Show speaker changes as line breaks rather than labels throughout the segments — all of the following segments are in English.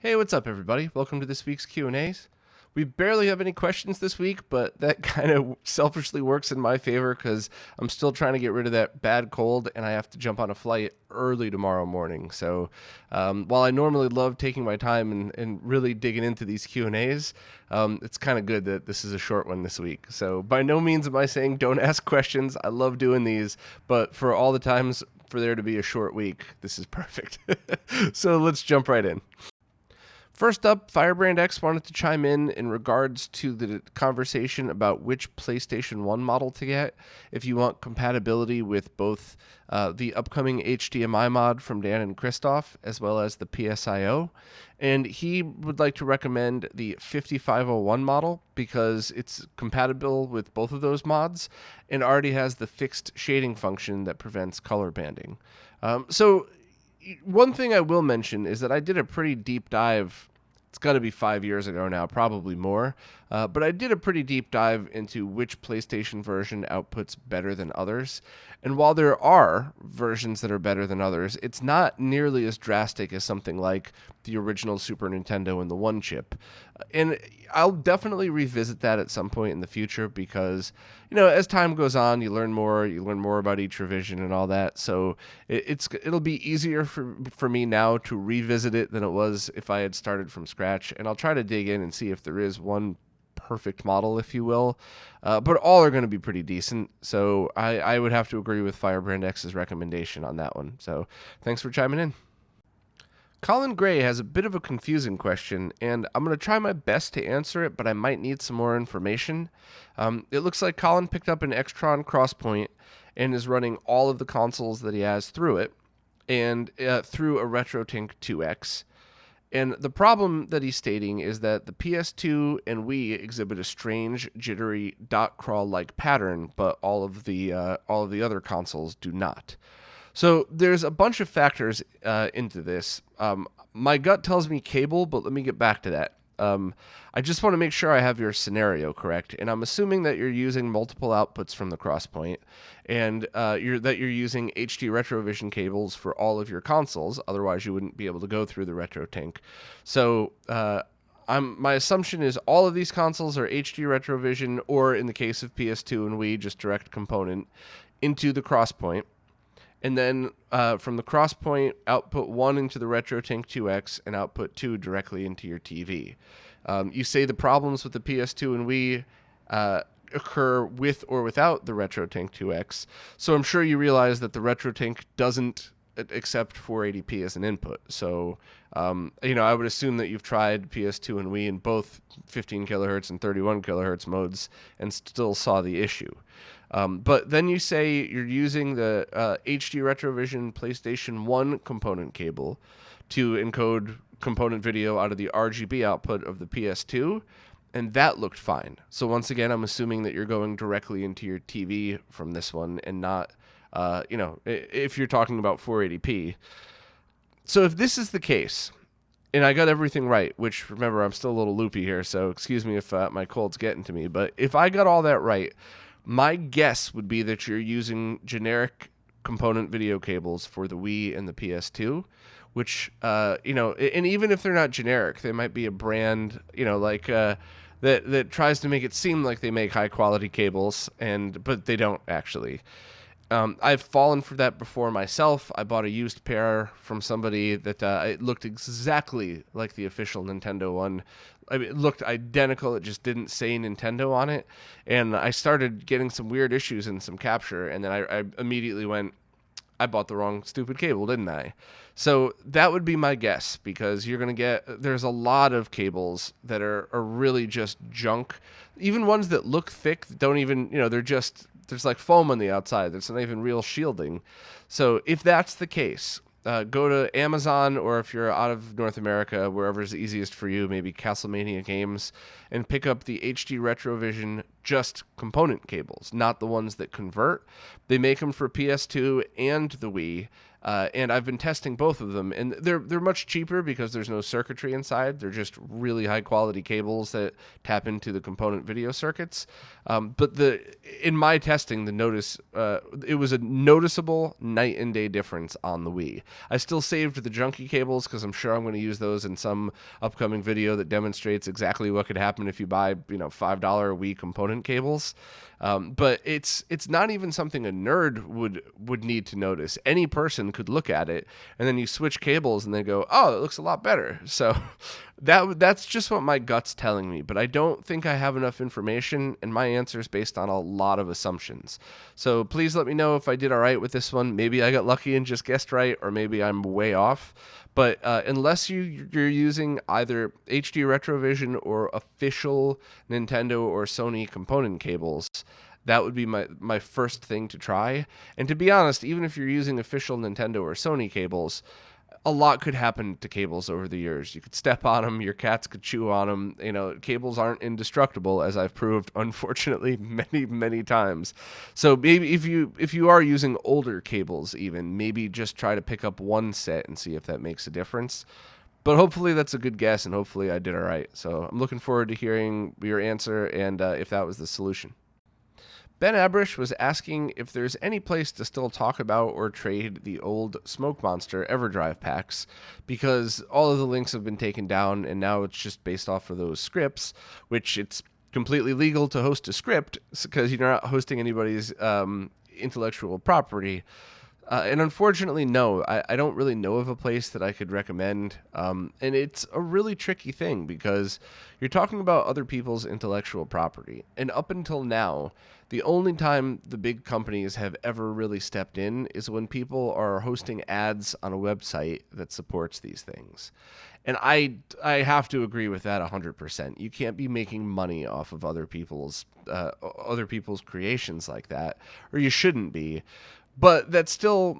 Hey, what's up, everybody? Welcome to this week's Q&As. We barely have any questions this week, but that kind of selfishly works in my favor because I'm still trying to get rid of that bad cold, and I have to jump on a flight early tomorrow morning. So while I normally love taking my time and really digging into these Q&As, it's kind of good that this is a short one this week. So by no means am I saying don't ask questions. I love doing these, but for all the times for there to be a short week, this is perfect. So let's jump right in. First up, FirebrandX wanted to chime in regards to the conversation about which PlayStation 1 model to get if you want compatibility with both the upcoming HDMI mod from Dan and Christoph as well as the PSIO. And he would like to recommend the 5501 model because it's compatible with both of those mods and already has the fixed shading function that prevents color banding. So one thing I will mention is that I did a pretty deep dive. It's got to be 5 years ago now, probably more. But I did a pretty deep dive into which PlayStation version outputs better than others. And while there are versions that are better than others, it's not nearly as drastic as something like the original Super Nintendo and the One Chip. And I'll definitely revisit that at some point in the future because, as time goes on, you learn more about each revision and all that. So it'll be easier for me now to revisit it than it was if I had started from scratch. And I'll try to dig in and see if there is one perfect model, if you will. But all are going to be pretty decent. So I would have to agree with FirebrandX's recommendation on that one. So thanks for chiming in. Colin Gray has a bit of a confusing question, and I'm going to try my best to answer it, but I might need some more information. It looks like Colin picked up an Extron Crosspoint and is running all of the consoles that he has through it, and through a RetroTink 2X. And the problem that he's stating is that the PS2 and Wii exhibit a strange, jittery dot crawl-like pattern, but all of the other consoles do not. So there's a bunch of factors into this. My gut tells me cable, but let me get back to that. I just want to make sure I have your scenario correct, and I'm assuming that you're using multiple outputs from the Crosspoint, and you're using HD Retrovision cables for all of your consoles. Otherwise, you wouldn't be able to go through the RetroTink. So my assumption is all of these consoles are HD Retrovision, or in the case of PS2 and Wii, just direct component into the Crosspoint. And then from the Crosspoint, output 1 into the RetroTink 2X and output 2 directly into your TV. You say the problems with the PS2 and Wii occur with or without the RetroTink 2X. So I'm sure you realize that the RetroTink doesn't accept 480p as an input. So, I would assume that you've tried PS2 and Wii in both 15 kilohertz and 31 kilohertz modes and still saw the issue. But then you say you're using the HD Retrovision PlayStation 1 component cable to encode component video out of the RGB output of the PS2, and that looked fine. So once again, I'm assuming that you're going directly into your TV from this one and not, if you're talking about 480p. So if this is the case, and I got everything right, which, remember, I'm still a little loopy here, so excuse me if my cold's getting to me, but if I got all that right, my guess would be that you're using generic component video cables for the Wii and the PS2, which, and even if they're not generic, they might be a brand, that tries to make it seem like they make high quality cables, but they don't actually. I've fallen for that before myself. I bought a used pair from somebody that it looked exactly like the official Nintendo one. I mean, it looked identical. It just didn't say Nintendo on it. And I started getting some weird issues in some capture. And then I immediately went, I bought the wrong stupid cable, didn't I? So that would be my guess, because you're going to there's a lot of cables that are really just junk. Even ones that look thick don't even, there's like foam on the outside. There's not even real shielding. So if that's the case, go to Amazon, or if you're out of North America, wherever's easiest for you, maybe Castlemania Games, and pick up the HD Retrovision just component cables, not the ones that convert. They make them for PS2 and the Wii. And I've been testing both of them, and they're much cheaper because there's no circuitry inside. They're just really high quality cables that tap into the component video circuits. But in my testing, it was a noticeable night and day difference on the Wii. I still saved the junky cables because I'm sure I'm going to use those in some upcoming video that demonstrates exactly what could happen if you buy $5 Wii component cables. But it's not even something a nerd would need to notice. Any person could look at it, and then you switch cables and they go, oh, it looks a lot better. So that's just what my gut's telling me, but I don't think I have enough information, and my answer is based on a lot of assumptions. So please let me know if I did all right with this one. Maybe I got lucky and just guessed right, or maybe I'm way off. But unless you're using either HD Retrovision or official Nintendo or Sony component cables, that would be my first thing to try. And to be honest, even if you're using official Nintendo or Sony cables, a lot could happen to cables over the years. You could step on them, your cats could chew on them. Cables aren't indestructible, as I've proved, unfortunately, many, many times. So maybe if you are using older cables, even maybe just try to pick up one set and see if that makes a difference. But hopefully that's a good guess, and hopefully I did all right. So I'm looking forward to hearing your answer and if that was the solution. Ben Abrish was asking if there's any place to still talk about or trade the old Smoke Monster EverDrive packs, because all of the links have been taken down and now it's just based off of those scripts, which it's completely legal to host a script because you're not hosting anybody's intellectual property. And unfortunately, no, I don't really know of a place that I could recommend. And it's a really tricky thing because you're talking about other people's intellectual property. And up until now, the only time the big companies have ever really stepped in is when people are hosting ads on a website that supports these things. And I have to agree with that 100%. You can't be making money off of other people's creations like that, or you shouldn't be. But that still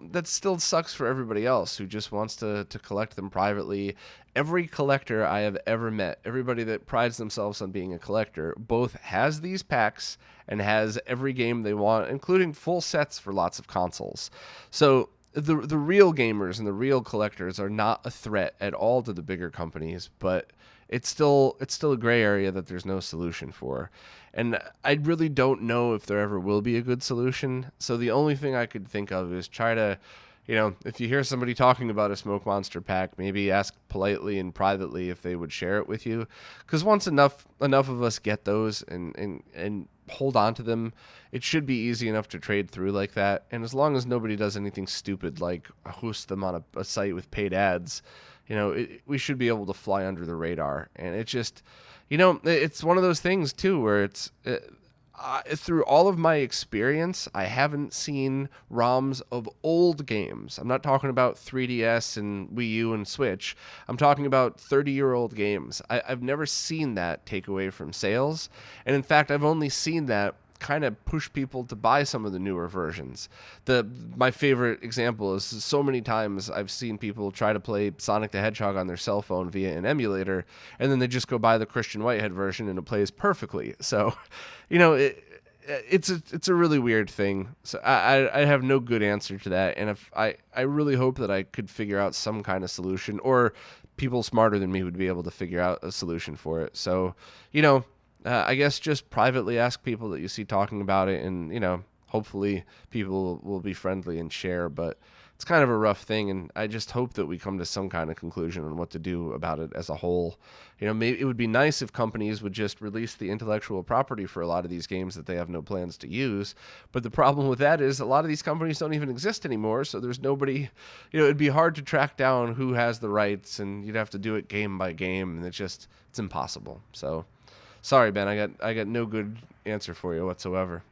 sucks for everybody else who just wants to collect them privately. Every collector I have ever met, everybody that prides themselves on being a collector, both has these packs and has every game they want, including full sets for lots of consoles. So the real gamers and the real collectors are not a threat at all to the bigger companies, but it's still a gray area that there's no solution for. And I really don't know if there ever will be a good solution. So the only thing I could think of is try to, if you hear somebody talking about a Smoke Monster pack, maybe ask politely and privately if they would share it with you. Because once enough of us get those and hold on to them, it should be easy enough to trade through like that. And as long as nobody does anything stupid like host them on a site with paid ads, we should be able to fly under the radar. And it just, it's one of those things too where through all of my experience, I haven't seen ROMs of old games. I'm not talking about 3DS and Wii U and Switch. I'm talking about 30-year-old games. I've never seen that take away from sales. And in fact, I've only seen that kind of push people to buy some of the newer versions. My favorite example is so many times I've seen people try to play Sonic the Hedgehog on their cell phone via an emulator, and then they just go buy the Christian Whitehead version and it plays perfectly. So, it's a really weird thing. So I have no good answer to that, and if I really hope that I could figure out some kind of solution, or people smarter than me would be able to figure out a solution for it. So, I guess just privately ask people that you see talking about it, and, hopefully people will be friendly and share, but it's kind of a rough thing, and I just hope that we come to some kind of conclusion on what to do about it as a whole. Maybe it would be nice if companies would just release the intellectual property for a lot of these games that they have no plans to use, but the problem with that is a lot of these companies don't even exist anymore, so there's nobody, it'd be hard to track down who has the rights, and you'd have to do it game by game, and it's impossible. So sorry, Ben, I got no good answer for you whatsoever.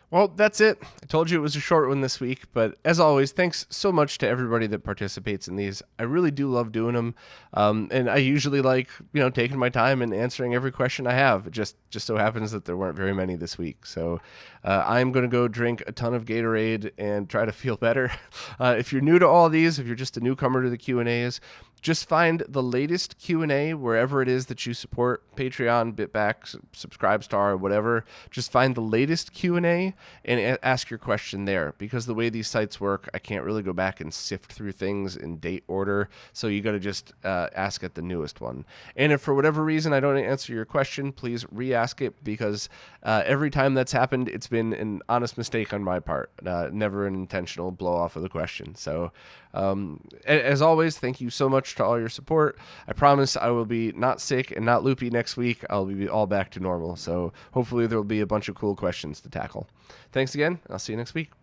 Well, that's it. I told you it was a short one this week, but as always, thanks so much to everybody that participates in these. I really do love doing them, and I usually like, taking my time and answering every question I have. It just so happens that there weren't very many this week, so I'm going to go drink a ton of Gatorade and try to feel better. If you're new to all these, if you're just a newcomer to the Q&As, just find the latest Q&A wherever it is that you support, Patreon, Bitback, Subscribestar, whatever. Just find the latest Q&A and ask your question there, because the way these sites work, I can't really go back and sift through things in date order, so you got to just ask at the newest one. And if for whatever reason I don't answer your question, please re-ask it, because every time that's happened, it's been an honest mistake on my part, never an intentional blow off of the question. So as always, thank you so much to all your support. I promise I will be not sick and not loopy next week. I'll be all back to normal. So hopefully there will be a bunch of cool questions to tackle. Thanks again. I'll see you next week.